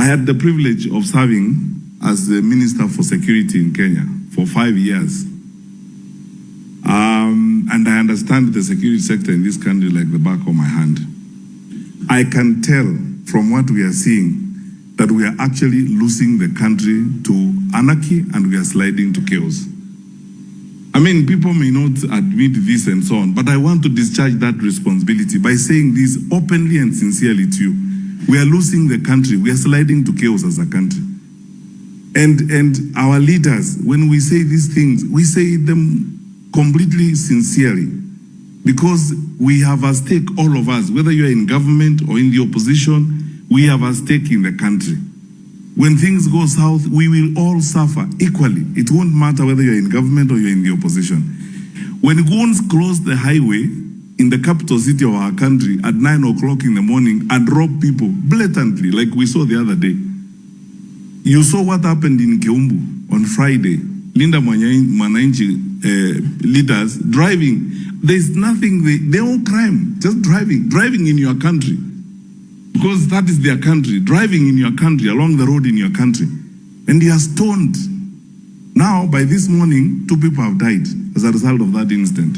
I had the privilege of serving as the Minister for Security in Kenya for 5 years. And I understand the security sector in this country like the back of my hand. I can tell from what we are seeing that we are actually losing the country to anarchy and we are sliding to chaos. I mean, people may not admit this and so on, but I want to discharge that responsibility by saying this openly and sincerely to you. We are losing the country. We are sliding to chaos as a country. And our leaders, when we say these things, we say them completely sincerely, because we have a stake, all of us, whether you're in government or in the opposition, we have a stake in the country. When things go south, we will all suffer equally. It won't matter whether you're in government or you're in the opposition. When goons close the highway in the capital city of our country at 9 o'clock in the morning and rob people blatantly, like we saw the other day. You saw what happened in Keumbu on Friday. Linda Mwananchi leaders driving. There's nothing, they all crime, just driving in your country. Because that is their country, driving in your country, along the road in your country. And they are stoned. Now, by this morning, 2 people have died as a result of that incident.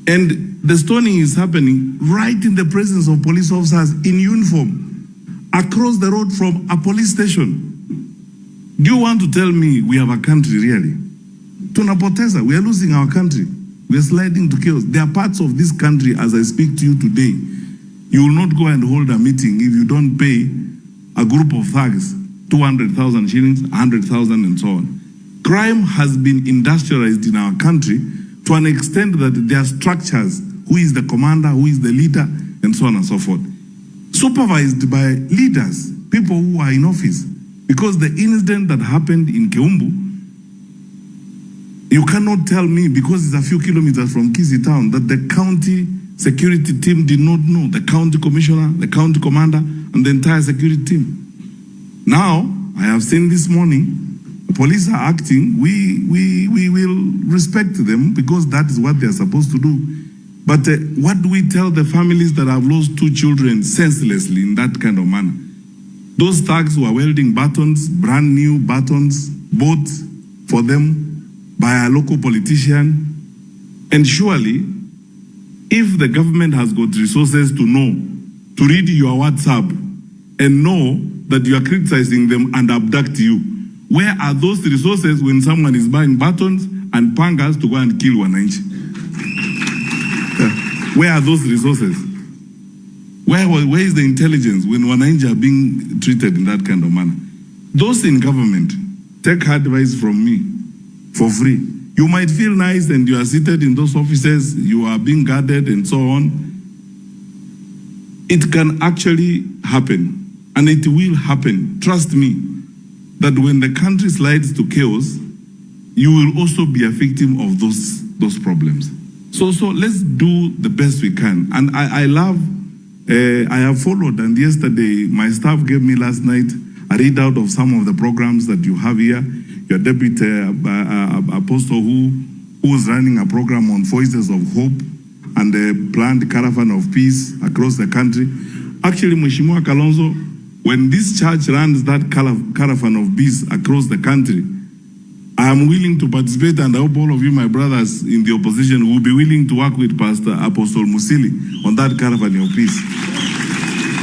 And the stoning is happening right in the presence of police officers in uniform, across the road from a police station. Do you want to tell me we have a country really? Tunapoteza, we are losing our country. We are sliding to chaos. There are parts of this country, as I speak to you today, you will not go and hold a meeting if you don't pay a group of thugs 200,000 shillings, 100,000 and so on. Crime has been industrialized in our country to an extent that there are structures, who is the commander, who is the leader, and so on and so forth. Supervised by leaders, people who are in office. Because the incident that happened in Keumbu, you cannot tell me, because it's a few kilometers from Kisii town, that the county security team did not know, the county commissioner, the county commander, and the entire security team. Now, I have seen this morning, the police are acting, we will respect them because that is what they are supposed to do. But what do we tell the families that have lost 2 children senselessly in that kind of manner? Those thugs who are welding batons, brand new batons, bought for them by a local politician. And surely, if the government has got resources to know, to read your WhatsApp and know that you are criticizing them and abduct you, where are those resources when someone is buying batons and pangas to go and kill Wananchi? Where are those resources? Where is the intelligence when Wananchi are being treated in that kind of manner? Those in government, take advice from me for free. You might feel nice and you are seated in those offices, you are being guarded and so on. It can actually happen, and it will happen. Trust me, that when the country slides to chaos, you will also be a victim of those problems. So let's do the best we can. And I have followed, and yesterday my staff gave me last night a readout of some of the programs that you have here. Your deputy apostle who was running a program on Voices of Hope and the planned caravan of peace across the country. Actually, Mheshimiwa Kalonzo, when this church runs that caravan of peace across the country, I am willing to participate, and I hope all of you, my brothers in the opposition, will be willing to work with Pastor Apostle Musili on that caravan of peace.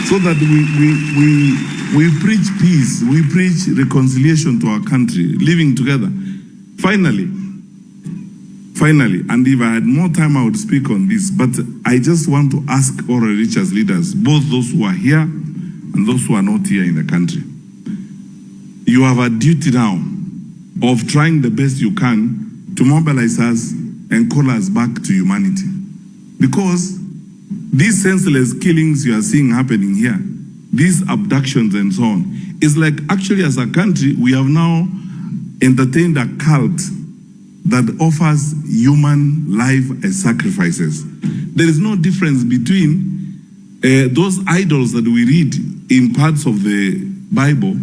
So that we preach peace, we preach reconciliation to our country, living together. Finally, and if I had more time, I would speak on this, but I just want to ask all our religious leaders, both those who are here and those who are not here in the country. You have a duty now of trying the best you can to mobilize us and call us back to humanity. Because these senseless killings you are seeing happening here, these abductions and so on, is like actually as a country, we have now entertained a cult that offers human life as sacrifices. There is no difference between those idols that we read in parts of the Bible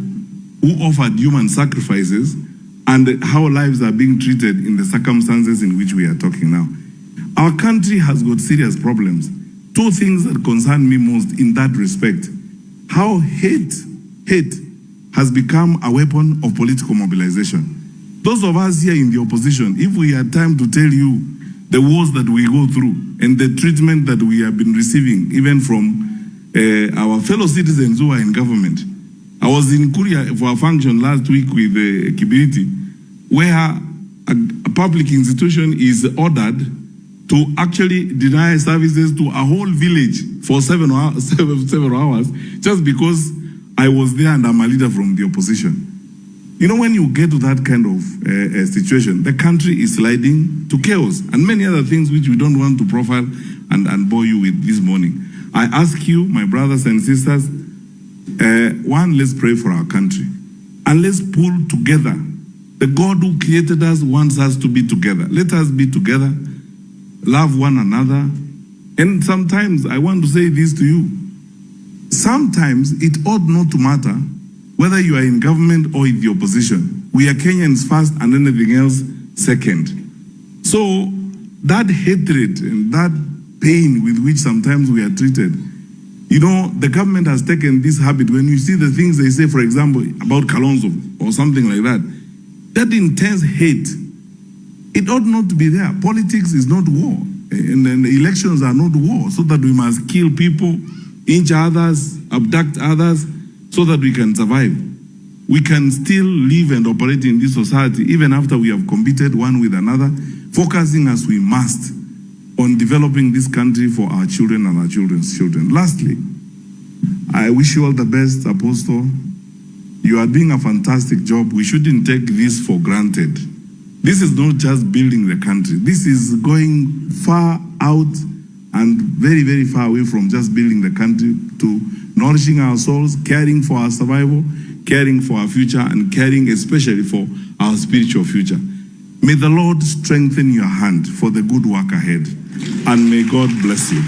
who offered human sacrifices and how lives are being treated in the circumstances in which we are talking now. Our country has got serious problems. 2 things that concern me most in that respect: how hate has become a weapon of political mobilization. Those of us here in the opposition, if we had time to tell you the wars that we go through and the treatment that we have been receiving, even from our fellow citizens who are in government. I was in Korea for a function last week with Kibiriti, where a public institution is ordered to actually deny services to a whole village for several hours, just because I was there and I'm a leader from the opposition. You know, when you get to that kind of situation, the country is sliding to chaos and many other things which we don't want to profile and bore you with this morning. I ask you, my brothers and sisters, one, let's pray for our country and let's pull together. The God who created us wants us to be together. Let us be together, love one another. And sometimes I want to say this to you. Sometimes it ought not to matter whether you are in government or in the opposition. We are Kenyans first and anything else second. So that hatred and that pain with which sometimes we are treated, you know, the government has taken this habit. When you see the things they say, for example, about Kalonzo or something like that, that intense hate, it ought not to be there. Politics is not war, and elections are not war, so that we must kill people, injure others, abduct others, so that we can survive. We can still live and operate in this society even after we have competed one with another, focusing as we must on developing this country for our children and our children's children. Lastly, I wish you all the best, Apostle. You are doing a fantastic job. We shouldn't take this for granted. This is not just building the country. This is going far out and very, very far away from just building the country to nourishing our souls, caring for our survival, caring for our future, and caring especially for our spiritual future. May the Lord strengthen your hand for the good work ahead, and may God bless you.